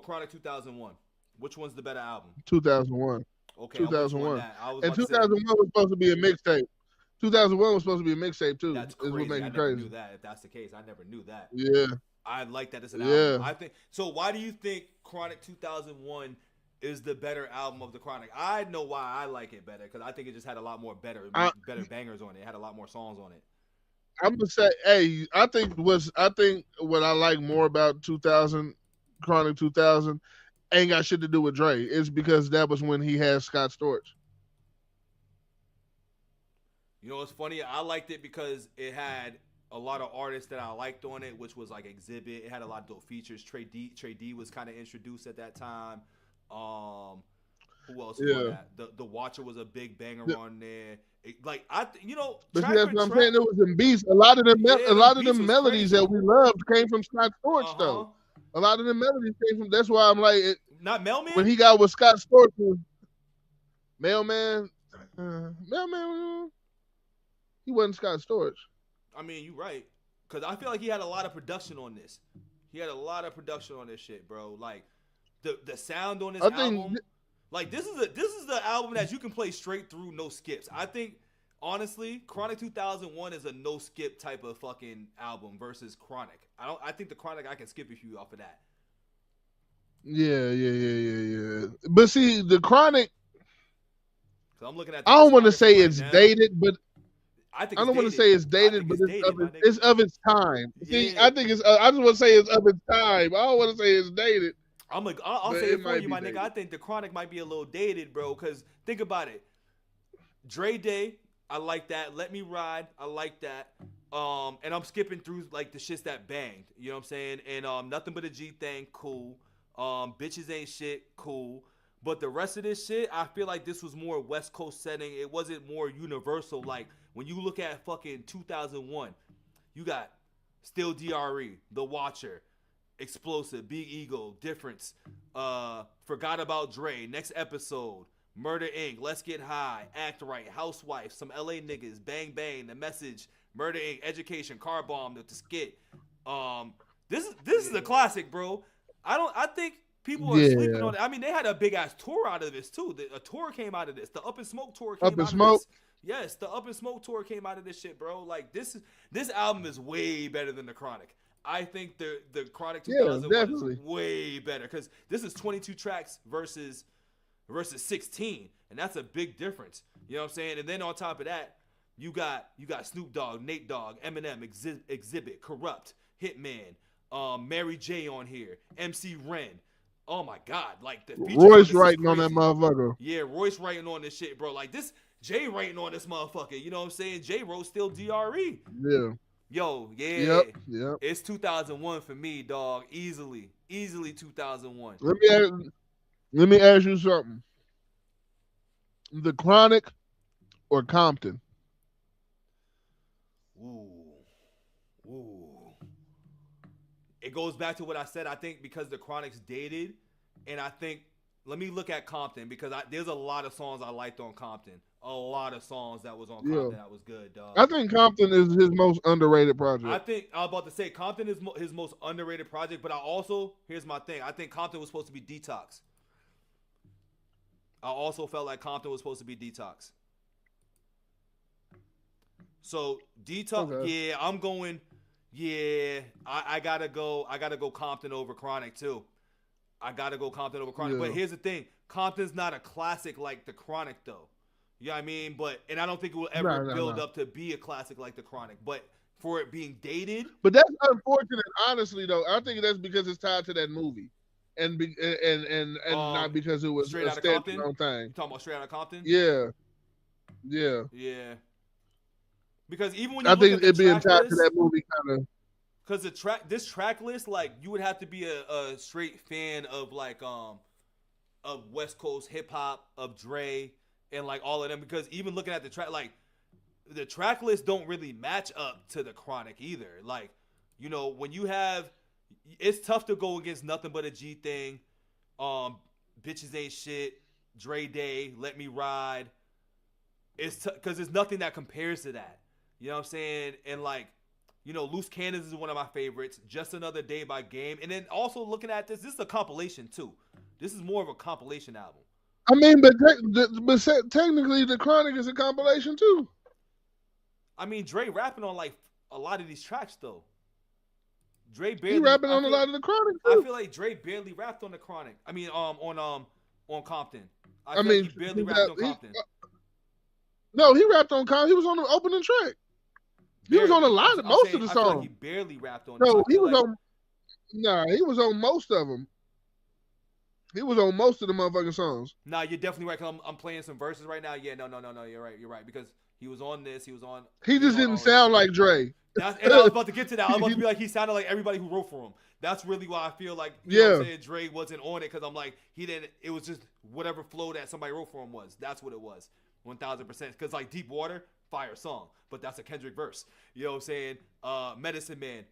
Chronic 2001? Which one's the better album? 2001. Okay, I'm with you on 2001. that. I was And about to say 2001 was supposed to be a mixtape. 2001 was supposed to be a mixtape too. that's Is what crazy. makes I it never knew crazy. that. If that's the case, I never knew that. Yeah, I like that as an album. yeah. I think so. Why do you think Chronic 2001 is the better album of the Chronic? I know why I like it better because I think it just had a lot more I, better bangers on it. It had a lot more songs on it. I'm gonna say, hey, I think what I like more about 2000 Chronic 2000 ain't got shit to do with Dre. It's because that was when he had Scott Storch. You know what's funny? I liked it because it had a lot of artists that I liked on it, which was like Exhibit. It had a lot of dope features. Trey D was kind of introduced at that time. Um, who else was on Yeah. that? The Watcher was a big banger on there. Like I, But see, track that's for what I'm track. saying. It was them beats. A lot of them, Yeah, a them lot of beats them was melodies that crazy. we loved came from Scott Storch, Uh though. huh. A lot of them melodies came from. That's why I'm like, Not when Mailman. he got with Scott Storch, Mailman, Mailman, he wasn't Scott Storch. I mean, you right. Cause I feel like he had a lot of production on this. He had a lot of production on this shit, bro. Like the sound on this I think, album. Like this is the album that you can play straight through, no skips. I think honestly, Chronic 2001 is a no skip type of fucking album versus Chronic. I think the Chronic I can skip a few off of that. yeah. But see, the Chronic, Cause I'm looking at the I don't want to discography say right it's now. dated, but I think I it's don't want to dated. say it's I dated, think but it's dated, my nigga. it's of its time. See, Yeah. I think it's. I just want to say it's of its time. I don't want to say it's dated, I'll but say it it for might you, be my nigga. dated. I think the Chronic might be a little dated, bro. Cause think about it. Dre Day, I like that. Let Me Ride, I like that. And I'm skipping through like the shits that banged. You know what I'm saying? And Nothing But a G Thing, cool. Bitches Ain't Shit, cool. But the rest of this shit, I feel like this was more West Coast setting. It wasn't more universal. Like when you look at fucking 2001, you got Still DRE, The Watcher, Explosive, Big Ego, Difference, Forgot About Dre, Next Episode, Murder Inc., Let's Get High, Act Right, Housewife, Some LA Niggas, Bang Bang, The Message, Murder Inc., Education, Car Bomb, The Skit. This is a classic, bro. I think people are sleeping Yeah, on it. I mean, they had a big ass tour out of this too. A tour came out of this. The Up in Smoke tour Up came in out of Smoke. this. Yes, the Up in Smoke tour came out of this shit, bro. Like this album is way better than the Chronic. I think the Chronic Yeah, 2001 is definitely. way better because this is 22 tracks versus 16, and that's a big difference. You know what I'm saying? And then on top of that, you got Snoop Dogg, Nate Dogg, Eminem, Exhibit, Corrupt, Hitman, Mary J on here, MC Ren. Oh my God, like the features on Royce this is writing on that crazy. motherfucker. Yeah, Royce writing on this shit, bro. Like this, Jay writing on this motherfucker. You know what I'm saying? Jay wrote Still DRE. Yeah. Yo, yeah, Yep. it's 2001 for me, dog. Easily 2001. Let me ask you something. The Chronic or Compton? Ooh, ooh. It goes back to what I said. I think because the Chronic's dated, and I think let me look at Compton because there's a lot of songs I liked on Compton. A lot of songs that was on Yeah. Compton that was good, dog. I think Compton is his most underrated I project. think I was about to say Compton is his most underrated project, but I also here's my thing. I think Compton was supposed to be Detox. I also felt like Compton was supposed to be Detox. So Detox, Okay. yeah, I'm going. Yeah, I gotta go. I gotta go Compton over Chronic too. I gotta go Compton over Chronic. Yeah. But here's the thing: Compton's not a classic like the Chronic, though. You know what I mean? And I don't think it will ever build up to be a classic like the Chronic. But for it being dated, But that's unfortunate, honestly. Though I think that's because it's tied to that movie, and not because it was Straight a Outta Compton. standalone You thing. talking about Straight Outta Compton? Yeah, yeah. Yeah. Because even when you I look think at the it being track tied to list, that movie kind of. because this track list, like you would have to be a straight fan of like of West Coast hip hop, of Dre, and like all of them. Because even looking at the track, like the track list don't really match up to the Chronic either. Like, you know, when you have, it's tough to go against Nothing But a G Thing, Bitches Ain't Shit, Dre Day, Let Me Ride. It's because there's nothing that compares to that. You know what I'm saying? And like, Loose Cannons is one of my favorites. Just Another Day by Game. And then also looking at this is a compilation too. This is more of a compilation album. I mean, but technically, the Chronic is a compilation too. I mean, Dre rapping on like a lot of these tracks though. Dre barely. He rapping on a lot of the Chronic I too. feel like Dre barely rapped on the Chronic. I mean, on Compton. I mean, like he barely rapped on Compton. No, he rapped on Compton. He was on the opening track. He was on a lot of most of the songs. I feel like he barely rapped on. No, he was on. Nah, he was on most of them. He was on most of the motherfucking songs. Nah, you're definitely right. Cause I'm playing some verses right now. Yeah, no. You're right. Because he was on this. He was on. He just didn't sound like Dre. And I was about to get to that. I was about to be like, he sounded like everybody who wrote for him. That's really why I feel like, you know what I'm saying, Dre wasn't on it. Because I'm like, he didn't. It was just whatever flow that somebody wrote for him was. That's what it was. 1,000%. Because like Deep Water, fire song. But that's a Kendrick verse. You know what I'm saying? Medicine Man.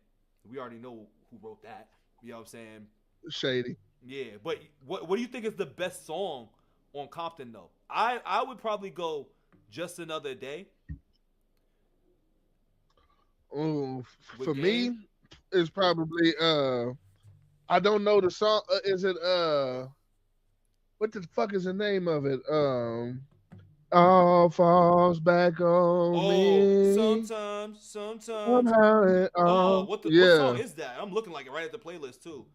We already know who wrote that. You know what I'm saying? Shady. Yeah, but what do you think is the best song on Compton though? I would probably go Just Another Day. Oh, for me, it's probably I don't know the song. Is it what the fuck is the name of it? All falls back on me. Sometimes. Somehow it all. What song is that? I'm looking like it right at the playlist too.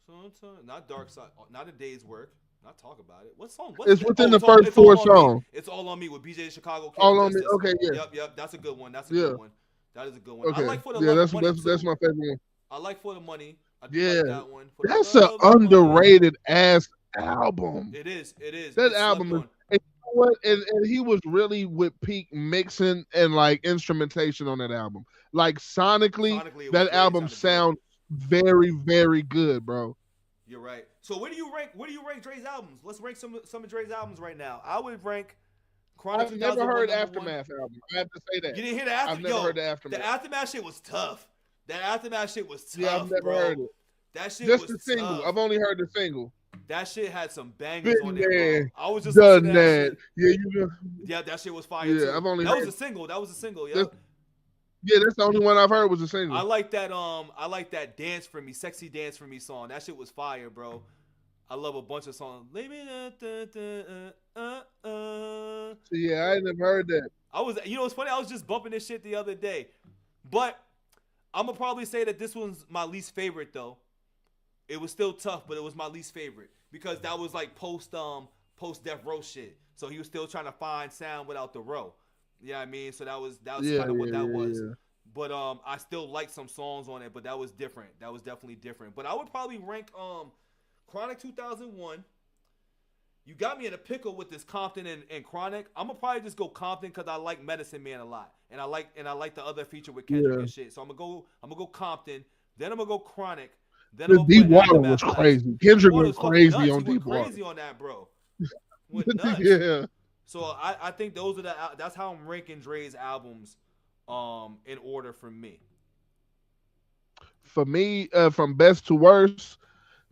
Sometimes, not Dark Side, not A Day's Work. Not Talk About It. What song? It's within the first four songs. It's All on Me with BJ Chicago. All on Me. Okay, yeah. Yep. That's a good one. That's a good one. That is a good one. Okay. I like For the Love of Money. That's my favorite one. I like For the Money. I do like that one. That's an underrated ass album. It is. That album is. And you know what? And he was really with peak mixing and like instrumentation on that album. Like sonically that album sounds very, very good, bro. You're right. So where do you rank Dre's albums? Let's rank some of Dre's albums right now. I would rank Chronic. I've never heard Aftermath album. I have to say that. You didn't hear the Aftermath? I've never heard the Aftermath. The Aftermath shit was tough. That Aftermath shit was tough, yeah, I've never heard it. That shit just was the single. tough. I've only heard the single. That shit had some bangers on there, bro. I was just done listening to that. Shit. Yeah, that shit was fire too. I've only that heard... was a single. That was a single. Yeah. That's the only one I've heard was a single. I like that Dance For Me, Sexy Dance For Me song. That shit was fire, bro. I love a bunch of songs. Yeah, I ain't never heard that. It's funny. I was just bumping this shit the other day, but I'm gonna probably say that this one's my least favorite though. It was still tough, but it was my least favorite because that was like post Death Row shit. So he was still trying to find sound without the row. You know what I mean? So that was kind of what that was. Yeah. But I still like some songs on it, but that was different. That was definitely different. But I would probably rank Chronic 2001. You got me in a pickle with this Compton and Chronic. I'm gonna probably just go Compton because I like Medicine Man a lot, and I like the other feature with Kendrick and shit. So I'm gonna go Compton. Then I'm gonna go Chronic. Then the Deep Water was crazy. Kendrick was crazy on Deep Water. Crazy on that, bro. Went nuts. Yeah. So I think those are that's how I'm ranking Dre's albums, in order for me. For me, from best to worst.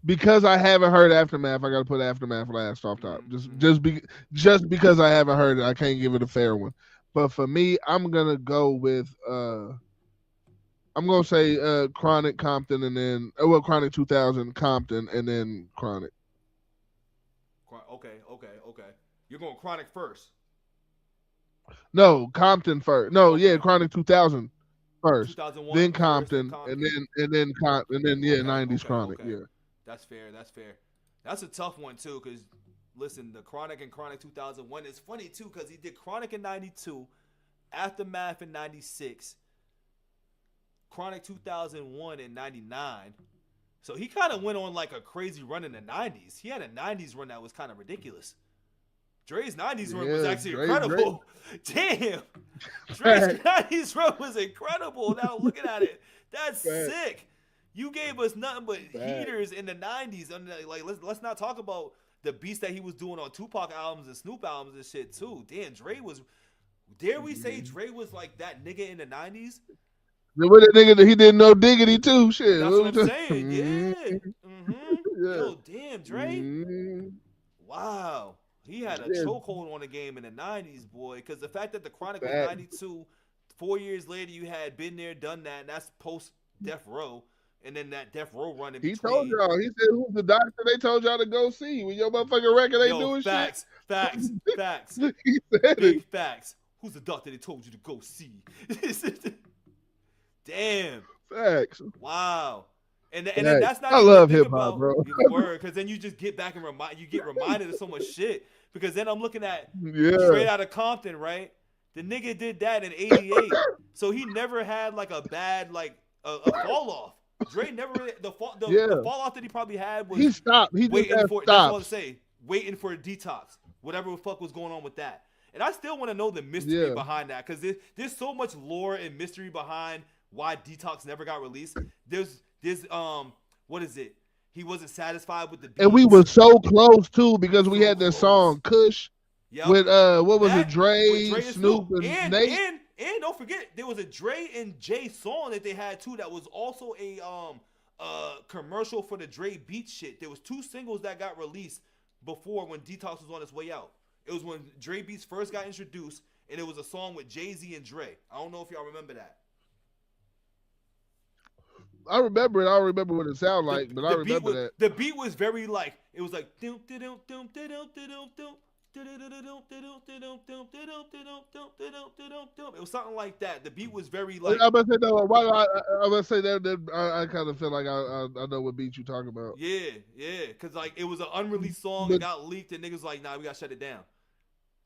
Because I haven't heard Aftermath, I gotta put Aftermath last off top. Just because I haven't heard it, I can't give it a fair one. But for me, I'm gonna go with I'm gonna say Chronic Compton and then Chronic 2000 Compton and then Chronic. Okay. You're going Chronic first. No, Compton first. No, Chronic 2000 first. 2001 then Compton, and then 90s Chronic. Okay. Yeah. That's fair. That's a tough one too, because listen, the Chronic and Chronic 2001 is funny too, because he did Chronic in 92, Aftermath in 96, Chronic 2001 in 99. So he kind of went on like a crazy run in the 90s. He had a 90s run that was kind of ridiculous. Dre's 90s run was actually incredible. Damn. Dre's 90s run was incredible. Now looking at it, that's sick. You gave us nothing but heaters in the 90s. Like, let's not talk about the beats that he was doing on Tupac albums and Snoop albums and shit too. Damn, Dre was. Dare we say Dre was like that nigga in the 90s? With that nigga that he didn't know diggity too. Shit. That's what I'm saying. Yeah. Yo, damn, Dre. Wow. He had a chokehold on the game in the 90s, boy. Because the fact that the Chronic was 92, 4 years later, you had Been There, Done That, and that's post Death Row, and then that Death Row run in He between. told y'all. He said, "Who's the doctor they told y'all to go see when your motherfucking record ain't doing facts, shit?" Facts. He said Big it. facts. Who's the doctor they told you to go see? Damn. Facts. Wow. And then Facts. that's not I even love to think hip hop, about bro. word, because then you just get back and get reminded of so much shit. Because then I'm looking at Yeah. Straight Outta Compton, right? The nigga did that in '88, so he never had like a bad a fall off. Dre never really, the fall off that he probably had was He stopped. He just waiting had for that's all I'm stops. saying. Waiting for a detox, whatever the fuck was going on with that. And I still want to know the mystery behind that, because there's so much lore and mystery behind why Detox never got released. There's what is it? He wasn't satisfied with the beats. And we were so close too, because we So had this close. song Kush Yep. with what was That, it, Dre, with Dre and Snoop, and Nate. And don't forget, there was a Dre and Jay song that they had too that was also a commercial for the Dre Beats shit. There was 2 singles that got released before when Detox was on its way out. It was when Dre Beats first got introduced, and it was a song with Jay-Z and Dre. I don't know if y'all remember that. I remember it. I don't remember what it sounded like, but I remember that. The beat was very it was like it was something like that. The beat was very like. I'm gonna say no. I'm gonna say that. I kind of feel like I know what beat you talking about. Yeah, because like it was an unreleased song. It got leaked, and niggas like, nah, we gotta shut it down.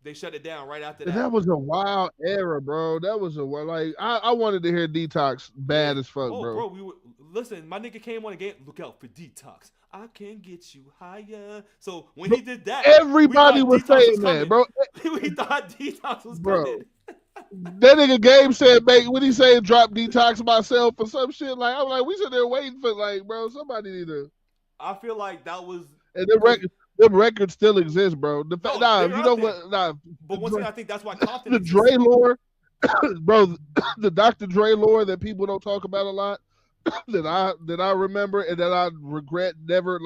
They shut it down right after that. That was a wild era, bro. That was I wanted to hear Detox bad as fuck, bro. Bro, listen. My nigga came on the game. Look out for Detox. I can get you higher. So when he did that, everybody was saying that, bro. We thought Detox was coming. That nigga Gabe said, when he said drop Detox myself or some shit, like I'm like, we sitting there waiting for bro, somebody need to. I feel like that was. And the records still exist, bro. You know what? Nah. But once again, I think that's why Compton. The Dre lore, bro. The Dr. Dre lore that people don't talk about a lot, that I remember and that I regret never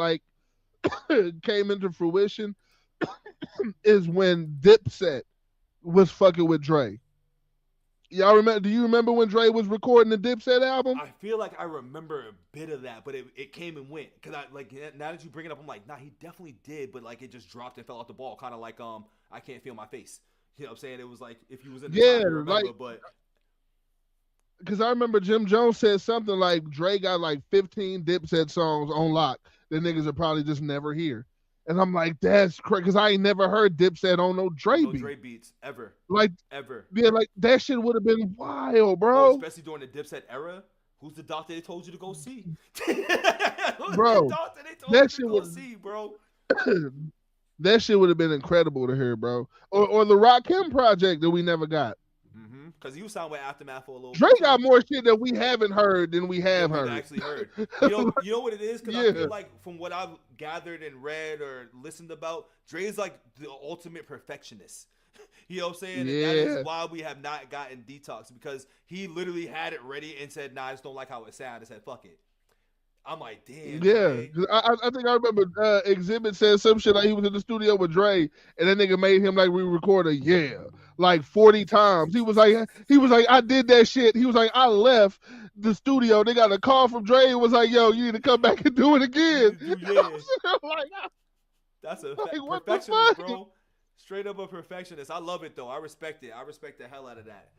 came into fruition, is when Dipset was fucking with Dre. Y'all remember? Do you remember when Dre was recording the Dipset album? I feel like I remember a bit of that, but it came and went. Cause now that you bring it up, I'm like, nah, he definitely did, but it just dropped and fell off the ball, kind of like I Can't Feel My Face. You know what I'm saying? It was like if you was in the time, you remember, but. Because I remember Jim Jones said something like Dre got 15 Dipset songs on lock that niggas are probably just never hear. And I'm like, that's crazy, because I ain't never heard Dipset on no Dre beat. Dre beats ever. Ever. Yeah, that shit would have been wild, bro. Especially during the Dipset era. Who's the doctor they told you to go see? Bro, that shit would see, bro. That shit would have been incredible to hear, bro. Or the Rakim project that we never got. Because you sound with Aftermath for a little Dre got more shit that we haven't heard than we have heard. Actually heard. You know what it is? Because I feel like from what I've gathered and read or listened about, Dre is like the ultimate perfectionist. You know what I'm saying? And that is why we have not gotten Detox, because he literally had it ready and said, nah, I just don't like how it sounds. I said, fuck it. I'm like, damn. Yeah, I think I remember Exhibit said some shit like he was in the studio with Dre, and that nigga made him re-record a 40 times. He was like, I did that shit. He was like, I left the studio. They got a call from Dre and was like, yo, you need to come back and do it again. Yeah. That's a perfectionist, bro. Straight up a perfectionist. I love it though. I respect it. I respect the hell out of that.